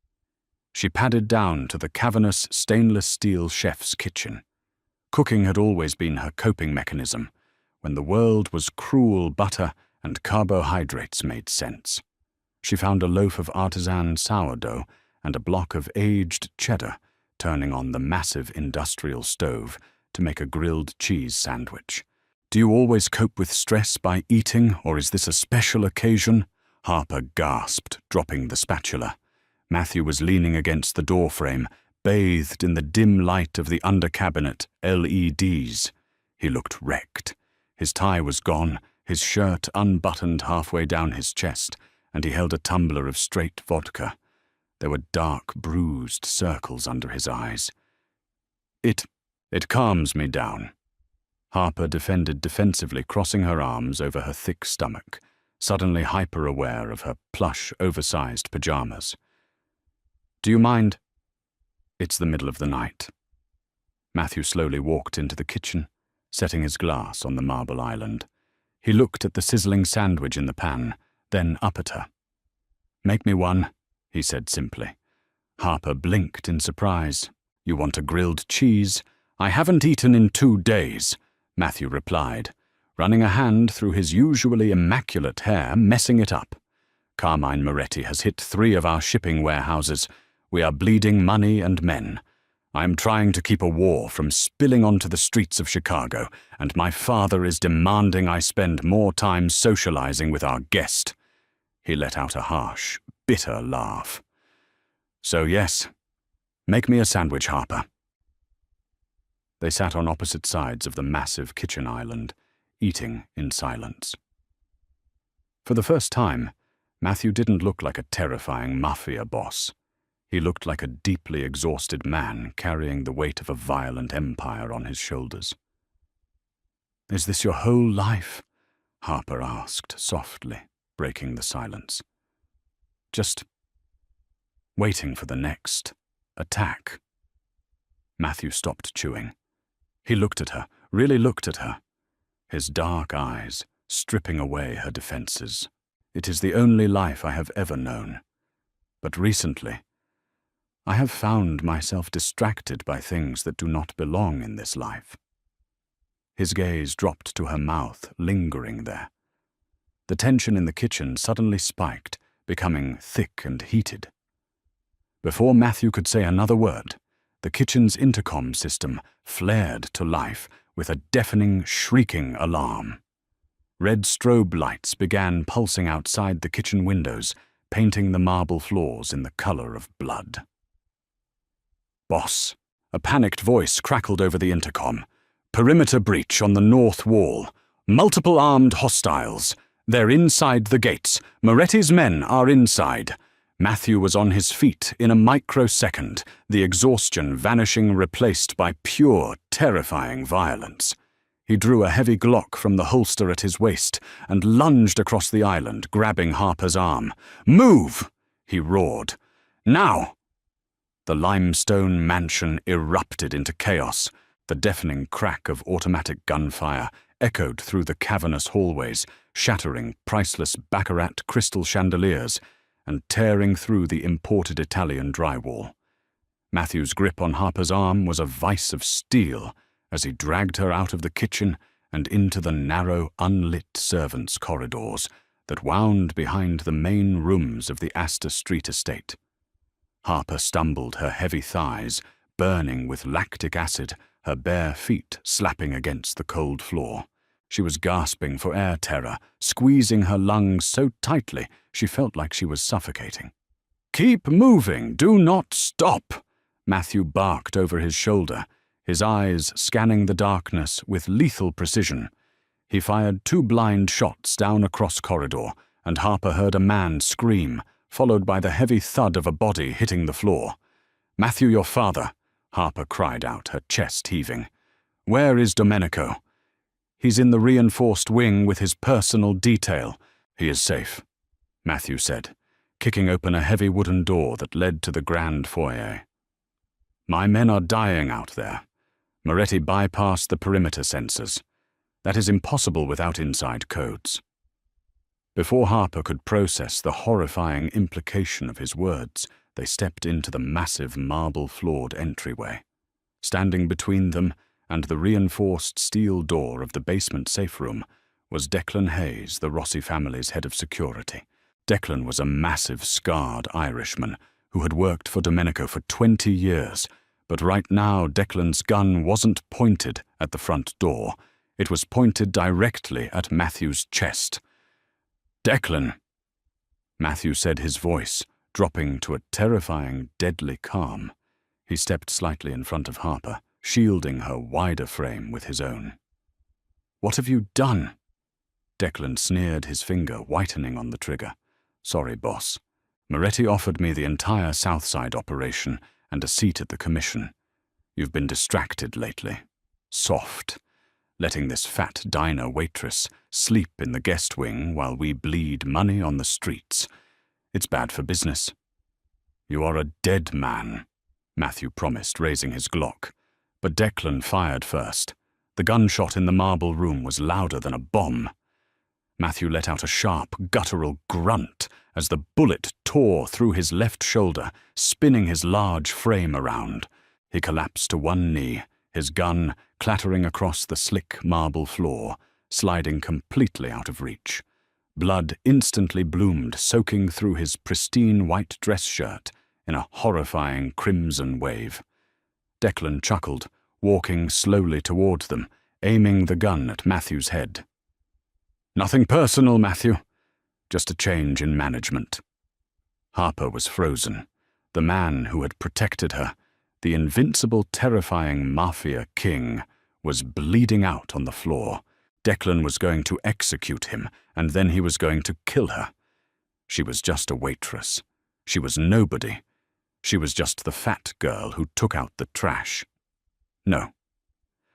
She padded down to the cavernous stainless steel chef's kitchen. Cooking had always been her coping mechanism, when the world was cruel butter and carbohydrates made sense. She found a loaf of artisan sourdough and a block of aged cheddar, turning on the massive industrial stove to make a grilled cheese sandwich. "Do you always cope with stress by eating, or is this a special occasion?" Harper gasped, dropping the spatula. Matthew was leaning against the doorframe, bathed in the dim light of the under-cabinet LEDs. He looked wrecked. His tie was gone, his shirt unbuttoned halfway down his chest, and he held a tumbler of straight vodka. There were dark, bruised circles under his eyes. It calms me down." Harper defended defensively, crossing her arms over her thick stomach, suddenly hyper-aware of her plush, oversized pajamas. "Do you mind?" "It's the middle of the night." Matthew slowly walked into the kitchen, setting his glass on the marble island. He looked at the sizzling sandwich in the pan, then up at her. "Make me one," he said simply. Harper blinked in surprise. "You want a grilled cheese?" "I haven't eaten in 2 days," Matthew replied, running a hand through his usually immaculate hair, messing it up. "Carmine Moretti has hit 3 of our shipping warehouses. We are bleeding money and men. I am trying to keep a war from spilling onto the streets of Chicago, and my father is demanding I spend more time socializing with our guest." He let out a harsh, bitter laugh. "So yes, make me a sandwich, Harper." They sat on opposite sides of the massive kitchen island, eating in silence. For the first time, Matthew didn't look like a terrifying mafia boss. He looked like a deeply exhausted man carrying the weight of a violent empire on his shoulders. "Is this your whole life?" Harper asked softly, breaking the silence. "Just waiting for the next attack?" Matthew stopped chewing. He looked at her, really looked at her, his dark eyes stripping away her defenses. "It is the only life I have ever known. But recently, I have found myself distracted by things that do not belong in this life." His gaze dropped to her mouth, lingering there. The tension in the kitchen suddenly spiked, becoming thick and heated. Before Matthew could say another word, the kitchen's intercom system flared to life with a deafening, shrieking alarm. Red strobe lights began pulsing outside the kitchen windows, painting the marble floors in the color of blood. "Boss," a panicked voice crackled over the intercom. "Perimeter breach on the north wall. Multiple armed hostiles. They're inside the gates. Moretti's men are inside." Matthew was on his feet in a microsecond, the exhaustion vanishing, replaced by pure, terrifying violence. He drew a heavy Glock from the holster at his waist and lunged across the island, grabbing Harper's arm. "Move!" he roared. "Now!" The limestone mansion erupted into chaos. The deafening crack of automatic gunfire echoed through the cavernous hallways, shattering priceless baccarat crystal chandeliers and tearing through the imported Italian drywall. Matthew's grip on Harper's arm was a vice of steel as he dragged her out of the kitchen and into the narrow, unlit servants' corridors that wound behind the main rooms of the Astor Street estate. Harper stumbled, her heavy thighs burning with lactic acid, her bare feet slapping against the cold floor. She was gasping for air terror, squeezing her lungs so tightly she felt like she was suffocating. "Keep moving, do not stop," Matthew barked over his shoulder, his eyes scanning the darkness with lethal precision. He fired 2 blind shots down a cross corridor, and Harper heard a man scream, followed by the heavy thud of a body hitting the floor. "Matthew, your father," Harper cried out, her chest heaving. "Where is Domenico?" "He's in the reinforced wing with his personal detail. He is safe." Matthew said, kicking open a heavy wooden door that led to the grand foyer. My men are dying out there. Moretti bypassed the perimeter sensors. That is impossible without inside codes. Before Harper could process the horrifying implication of his words, they stepped into the massive marble-floored entryway. Standing between them and the reinforced steel door of the basement safe room was Declan Hayes, the Rossi family's head of security. Declan was a massive, scarred Irishman who had worked for Domenico for 20 years, but right now Declan's gun wasn't pointed at the front door. It was pointed directly at Matthew's chest. "Declan," Matthew said, his voice dropping to a terrifying, deadly calm. He stepped slightly in front of Harper, shielding her wider frame with his own. "What have you done?" Declan sneered, his finger whitening on the trigger. "Sorry, boss. Moretti offered me the entire Southside operation and a seat at the commission. You've been distracted lately. Soft. Letting this fat diner waitress sleep in the guest wing while we bleed money on the streets. It's bad for business." "You are a dead man," Matthew promised, raising his Glock. But Declan fired first. The gunshot in the marble room was louder than a bomb. Matthew let out a sharp, guttural grunt as the bullet tore through his left shoulder, spinning his large frame around. He collapsed to one knee, his gun clattering across the slick marble floor, sliding completely out of reach. Blood instantly bloomed, soaking through his pristine white dress shirt in a horrifying crimson wave. Declan chuckled, walking slowly toward them, aiming the gun at Matthew's head. "Nothing personal, Matthew. Just a change in management." Harper was frozen. The man who had protected her, the invincible, terrifying Mafia king, was bleeding out on the floor. Declan was going to execute him, and then he was going to kill her. She was just a waitress. She was nobody. She was just the fat girl who took out the trash. No.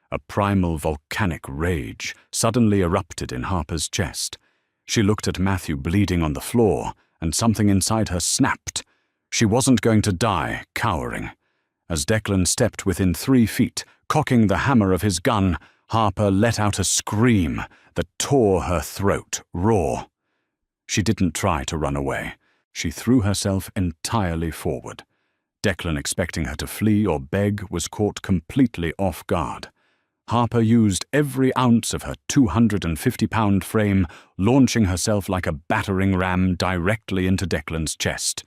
A primal volcanic rage suddenly erupted in Harper's chest. She looked at Matthew bleeding on the floor, and something inside her snapped. She wasn't going to die, cowering. As Declan stepped within 3 feet, cocking the hammer of his gun, Harper let out a scream that tore her throat raw. She didn't try to run away. She threw herself entirely forward. Declan, expecting her to flee or beg, was caught completely off guard. Harper used every ounce of her 250-pound frame, launching herself like a battering ram directly into Declan's chest.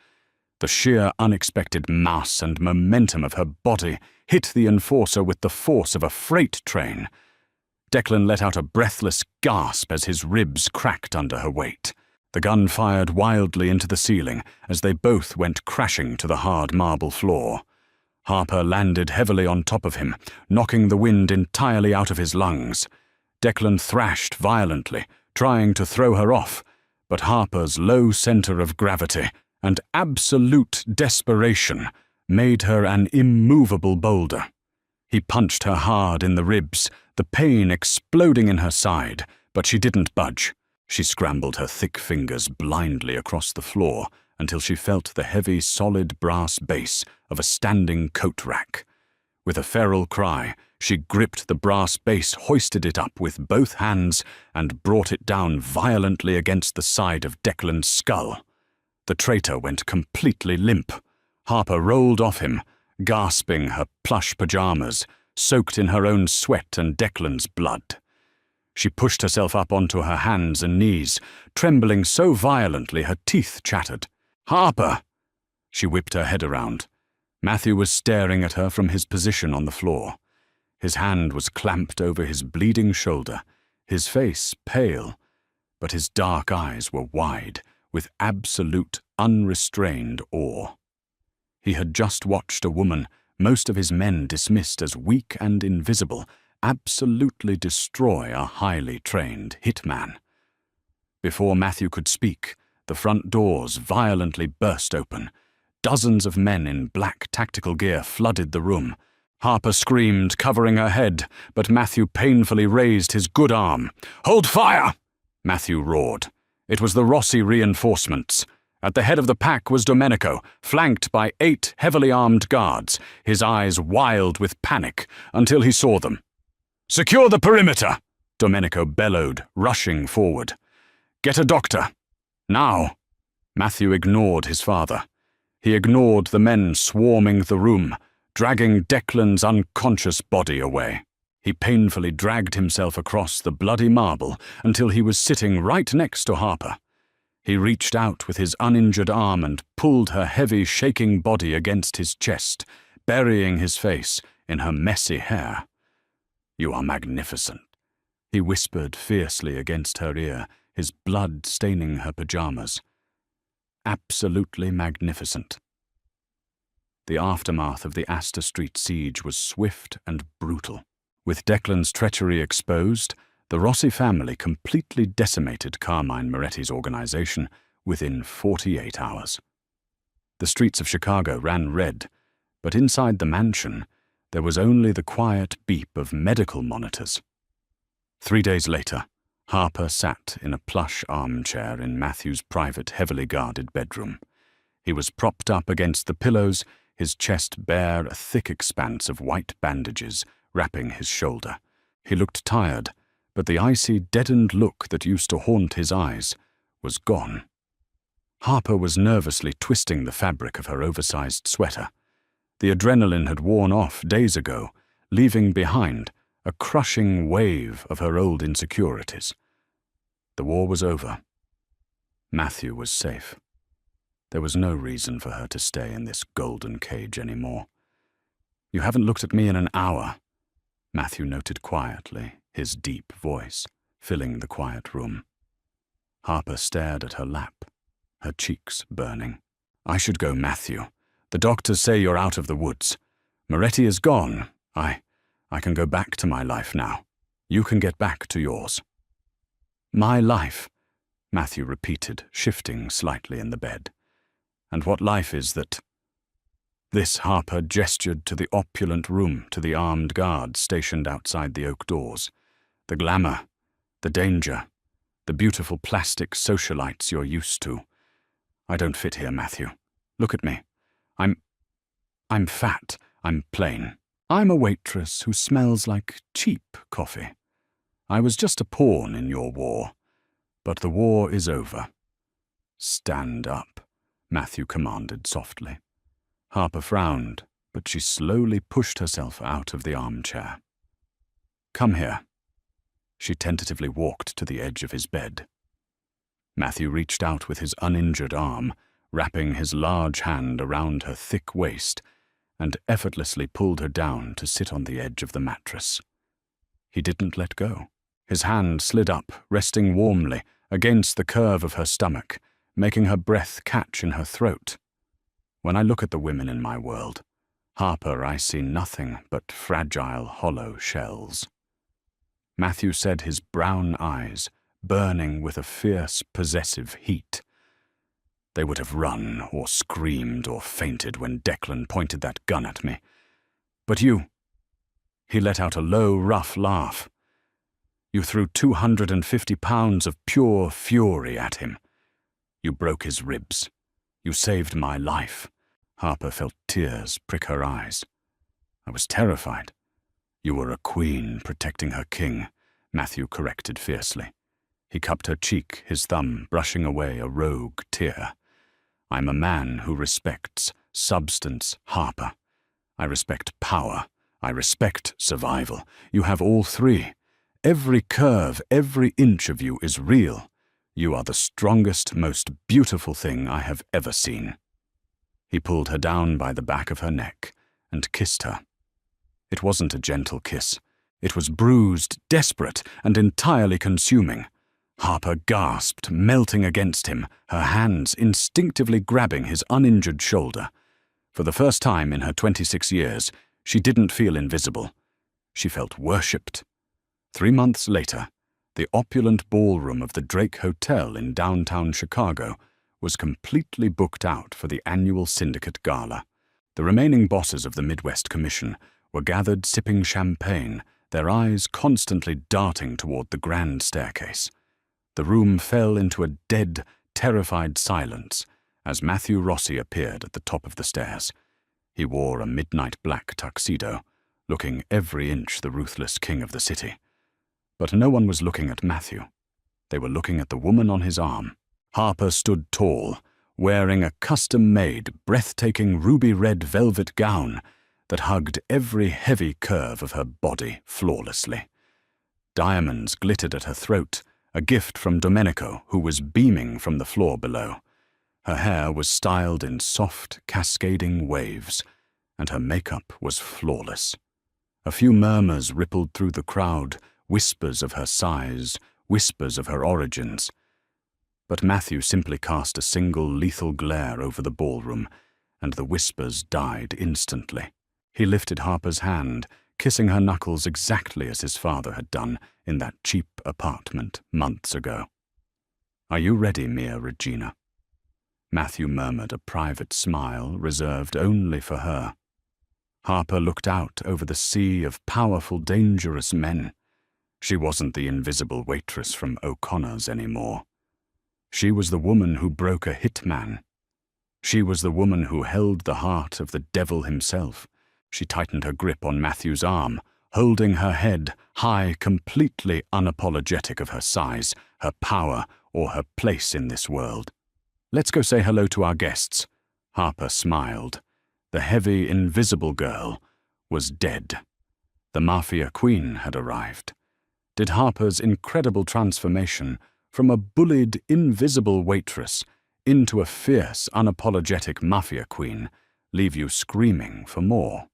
The sheer unexpected mass and momentum of her body hit the enforcer with the force of a freight train. Declan let out a breathless gasp as his ribs cracked under her weight. The gun fired wildly into the ceiling as they both went crashing to the hard marble floor. Harper landed heavily on top of him, knocking the wind entirely out of his lungs. Declan thrashed violently, trying to throw her off, but Harper's low center of gravity and absolute desperation made her an immovable boulder. He punched her hard in the ribs, the pain exploding in her side, but she didn't budge. She scrambled her thick fingers blindly across the floor until she felt the heavy, solid brass base of a standing coat rack. With a feral cry, she gripped the brass base, hoisted it up with both hands, and brought it down violently against the side of Declan's skull. The traitor went completely limp. Harper rolled off him, gasping, her plush pajamas soaked in her own sweat and Declan's blood. She pushed herself up onto her hands and knees, trembling so violently her teeth chattered. "Harper!" She whipped her head around. Matthew was staring at her from his position on the floor. His hand was clamped over his bleeding shoulder, his face pale, but his dark eyes were wide, with absolute, unrestrained awe. He had just watched a woman most of his men dismissed as weak and invisible absolutely destroy a highly trained hitman. Before Matthew could speak, the front doors violently burst open. Dozens of men in black tactical gear flooded the room. Harper screamed, covering her head, but Matthew painfully raised his good arm. "Hold fire!" Matthew roared. It was the Rossi reinforcements. At the head of the pack was Domenico, flanked by 8 heavily armed guards, his eyes wild with panic, until he saw them. "Secure the perimeter!" Domenico bellowed, rushing forward. "Get a doctor. Now!" Matthew ignored his father. He ignored the men swarming the room, dragging Declan's unconscious body away. He painfully dragged himself across the bloody marble until he was sitting right next to Harper. He reached out with his uninjured arm and pulled her heavy, shaking body against his chest, burying his face in her messy hair. "You are magnificent," he whispered fiercely against her ear, his blood staining her pajamas. Absolutely magnificent. The aftermath of the Astor Street siege was swift and brutal. With Declan's treachery exposed, the Rossi family completely decimated Carmine Moretti's organization within 48 hours. The streets of Chicago ran red, but inside the mansion, there was only the quiet beep of medical monitors. 3 days later, Harper sat in a plush armchair in Matthew's private, heavily guarded bedroom. He was propped up against the pillows, his chest bare, a thick expanse of white bandages wrapping his shoulder. He looked tired, but the icy, deadened look that used to haunt his eyes was gone. Harper was nervously twisting the fabric of her oversized sweater. The adrenaline had worn off days ago, leaving behind a crushing wave of her old insecurities. The war was over. Matthew was safe. There was no reason for her to stay in this golden cage anymore. "You haven't looked at me in an hour," Matthew noted quietly, his deep voice filling the quiet room. Harper stared at her lap, her cheeks burning. "I should go, Matthew. The doctors say you're out of the woods. Moretti is gone. I can go back to my life now. You can get back to yours." "My life," Matthew repeated, shifting slightly in the bed. "And what life is that?" This Harper gestured to the opulent room, to the armed guards stationed outside the oak doors. "The glamour, the danger, the beautiful plastic socialites you're used to. I don't fit here, Matthew. Look at me. I'm fat. I'm plain. I'm a waitress who smells like cheap coffee. I was just a pawn in your war. But the war is over." "Stand up," Matthew commanded softly. Harper frowned, but she slowly pushed herself out of the armchair. "Come here." She tentatively walked to the edge of his bed. Matthew reached out with his uninjured arm, wrapping his large hand around her thick waist, and effortlessly pulled her down to sit on the edge of the mattress. He didn't let go. His hand slid up, resting warmly against the curve of her stomach, making her breath catch in her throat. When I look at the women in my world, Harper, I see nothing but fragile, hollow shells. Matthew said, his brown eyes burning with a fierce, possessive heat. They would have run or screamed or fainted when Declan pointed that gun at me. But you... He let out a low, rough laugh. You threw 250 pounds of pure fury at him. You broke his ribs. You saved my life. Harper felt tears prick her eyes. I was terrified. You were a queen protecting her king, Matthew corrected fiercely. He cupped her cheek, his thumb brushing away a rogue tear. I'm a man who respects substance, Harper. I respect power. I respect survival. You have all three. Every curve, every inch of you is real. You are the strongest, most beautiful thing I have ever seen. He pulled her down by the back of her neck and kissed her. It wasn't a gentle kiss. It was bruised, desperate, and entirely consuming. Harper gasped, melting against him, her hands instinctively grabbing his uninjured shoulder. For the first time in her 26 years, she didn't feel invisible. She felt worshipped. 3 months later, the opulent ballroom of the Drake Hotel in downtown Chicago was completely booked out for the annual syndicate gala. The remaining bosses of the Midwest Commission were gathered sipping champagne, their eyes constantly darting toward the grand staircase. The room fell into a dead, terrified silence as Matthew Rossi appeared at the top of the stairs. He wore a midnight black tuxedo, looking every inch the ruthless king of the city. But no one was looking at Matthew. They were looking at the woman on his arm. Harper stood tall, wearing a custom-made, breathtaking ruby-red velvet gown that hugged every heavy curve of her body flawlessly. Diamonds glittered at her throat, a gift from Domenico, who was beaming from the floor below. Her hair was styled in soft, cascading waves, and her makeup was flawless. A few murmurs rippled through the crowd, whispers of her size, whispers of her origins. But Matthew simply cast a single lethal glare over the ballroom, and the whispers died instantly. He lifted Harper's hand, kissing her knuckles exactly as his father had done in that cheap apartment months ago. "Are you ready, Mia Regina?" Matthew murmured a private smile reserved only for her. Harper looked out over the sea of powerful, dangerous men. She wasn't the invisible waitress from O'Connor's anymore. She was the woman who broke a hitman. She was the woman who held the heart of the devil himself. She tightened her grip on Matthew's arm, holding her head high, completely unapologetic of her size, her power, or her place in this world. "Let's go say hello to our guests." Harper smiled. The heavy, invisible girl was dead. The Mafia Queen had arrived. Did Harper's incredible transformation from a bullied, invisible waitress into a fierce, unapologetic Mafia Queen leave you screaming for more?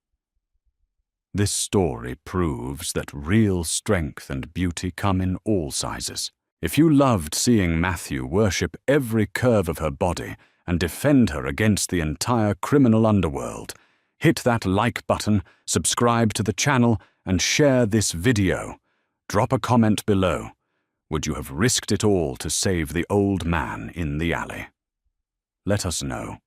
This story proves that real strength and beauty come in all sizes. If you loved seeing Matthew worship every curve of her body and defend her against the entire criminal underworld, hit that like button, subscribe to the channel, and share this video. Drop a comment below. Would you have risked it all to save the old man in the alley? Let us know.